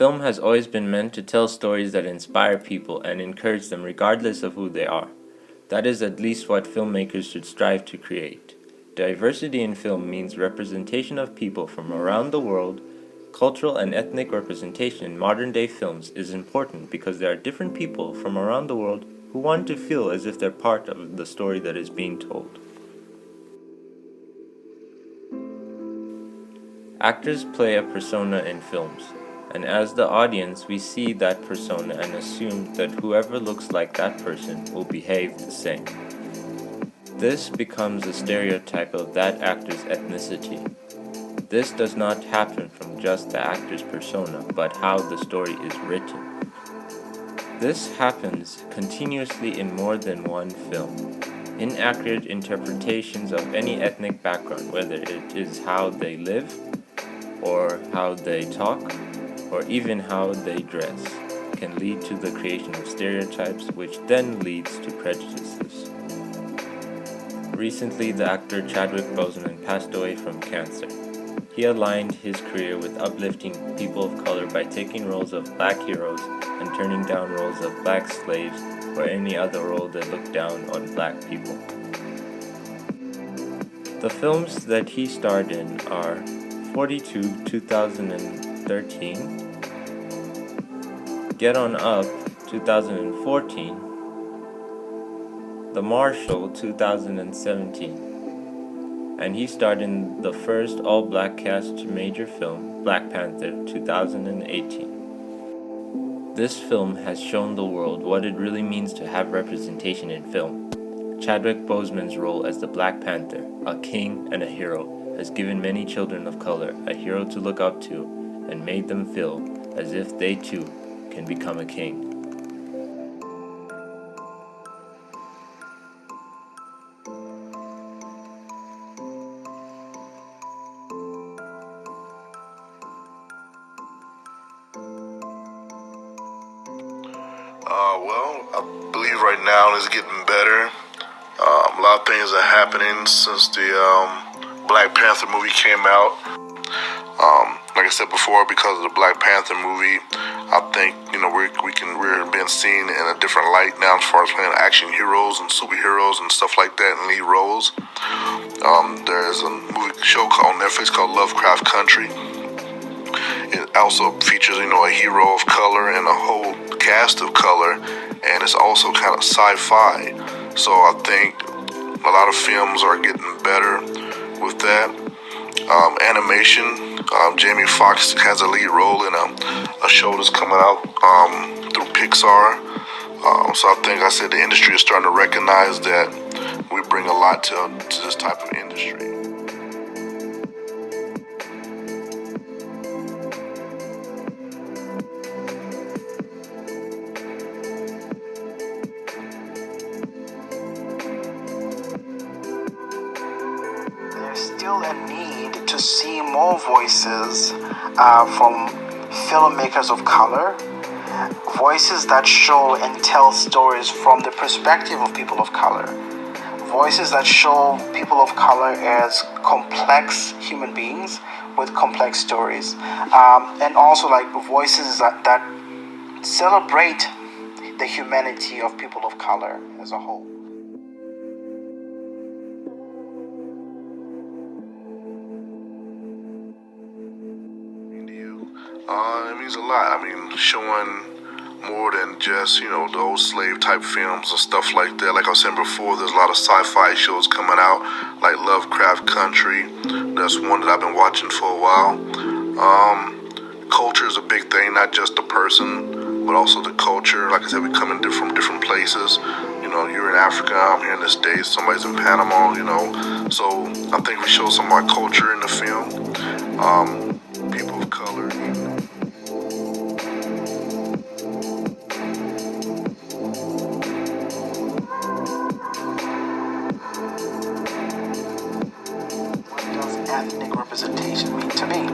Film has always been meant to tell stories that inspire people and encourage them regardless of who they are. That is at least what filmmakers should strive to create. Diversity in film means representation of people from around the world. Cultural and ethnic representation in modern-day films is important because there are different people from around the world who want to feel as if they're part of the story that is being told. Actors play a persona in films, and as the audience we see that persona and assume that whoever looks like that person will behave the same. This becomes a stereotype of that actor's ethnicity. This does not happen from just the actor's persona, but how the story is written. This happens continuously in more than one film. Inaccurate interpretations of any ethnic background, whether it is how they live, or how they talk, or even how they dress, can lead to the creation of stereotypes, which then leads to prejudices. Recently, the actor Chadwick Boseman passed away from cancer. He aligned his career with uplifting people of color by taking roles of black heroes and turning down roles of black slaves or any other role that looked down on black people. The films that he starred in are 42, 2013, Get On Up, 2014, The Marshal, 2017. And he starred in the first all-black cast major film, Black Panther, 2018. This film has shown the world what it really means to have representation in film. Chadwick Boseman's role as the Black Panther, a king and a hero, has given many children of color a hero to look up to and made them feel as if they too can become a king. I believe right now it's getting better. A lot of things are happening since the Black Panther movie came out. Like I said before, because of the Black Panther movie, I think we're being seen in a different light now as far as playing action heroes and superheroes and stuff like that in lead roles. There's a movie show on Netflix called Lovecraft Country. It also features, a hero of color and a whole cast of color, and it's also kind of sci-fi. So I think a lot of films are getting better with that. Animation, Jamie Foxx has a lead role in a show that's coming out through Pixar. So I think the industry is starting to recognize that we bring a lot to this type of industry. Still a need to see more voices from filmmakers of color, voices that show and tell stories from the perspective of people of color, voices that show people of color as complex human beings with complex stories, and also voices that celebrate the humanity of people of color as a whole. It means a lot. Showing more than just, the old slave type films and stuff like that. Like I was saying before, there's a lot of sci-fi shows coming out, like Lovecraft Country. That's one that I've been watching for a while. Culture is a big thing, not just the person, but also the culture. Like I said, we come in from different places. You're in Africa, I'm here in the States, somebody's in Panama, So I think we show some of our culture in the film. People of color. What does ethnic representation mean to me?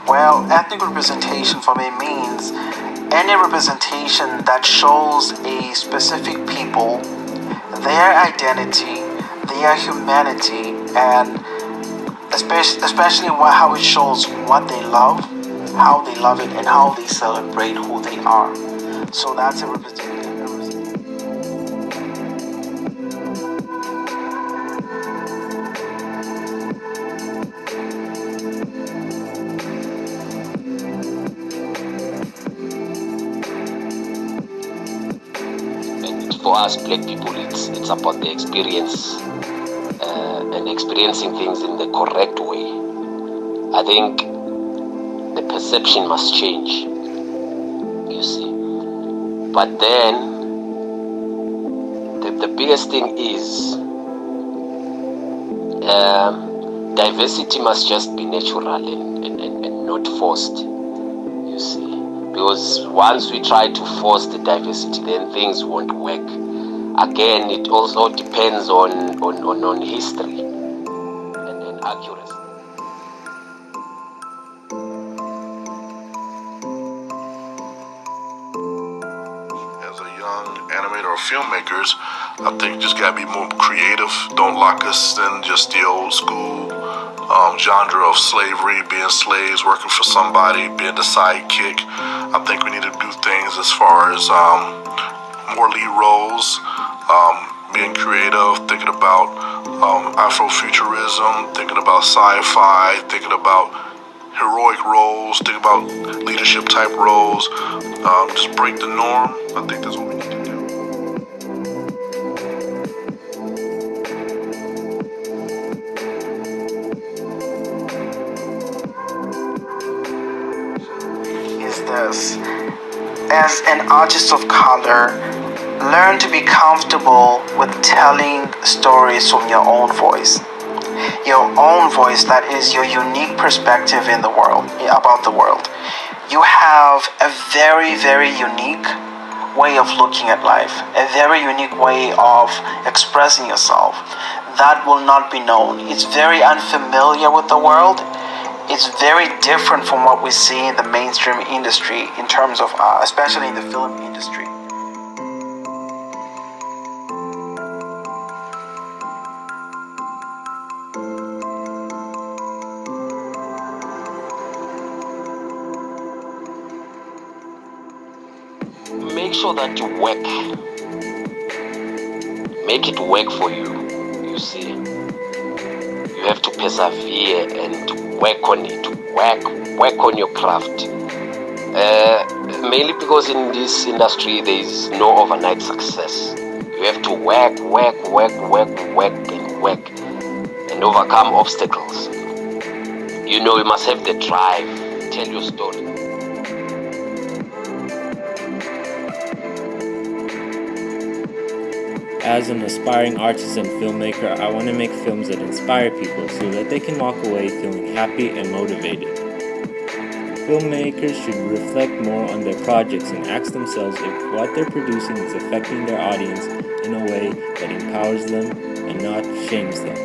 Well, ethnic representation for me means any representation that shows a specific people, their identity, their humanity, and especially how it shows what they love, how they love it, and how they celebrate who they are. So that's a representation. For us black people, it's about the experience and experiencing things in the correct way. I think the perception must change, you see. But then the biggest thing is diversity must just be natural and not forced, you see. Because once we try to force the diversity, then things won't work. Again, it also depends on history and accuracy. As a young animator or filmmakers, I think you just gotta be more creative. Don't lock us in just the old school genre of slavery, being slaves, working for somebody, being the sidekick. I think we need to do things as far as more lead roles, being creative, thinking about Afrofuturism, thinking about sci-fi, thinking about heroic roles, thinking about leadership type roles. Just break the norm. I think that's what we need to do. Is this: as an artist of color, learn to be comfortable with telling stories from your own voice. Your own voice, that is your unique perspective in the world, about the world. You have a very, very unique way of looking at life, a very unique way of expressing yourself that will not be known. It's very unfamiliar with the world. It's very different from what we see in the mainstream industry in terms of, especially in the film industry. Make sure that you work. Make it work for you, you see. You have to persevere and work on it. Work on your craft. Mainly because in this industry there is no overnight success. You have to work and overcome obstacles. You know, you must have the drive. Tell your story. As an aspiring artist and filmmaker, I want to make films that inspire people so that they can walk away feeling happy and motivated. Filmmakers should reflect more on their projects and ask themselves if what they're producing is affecting their audience in a way that empowers them and not shames them.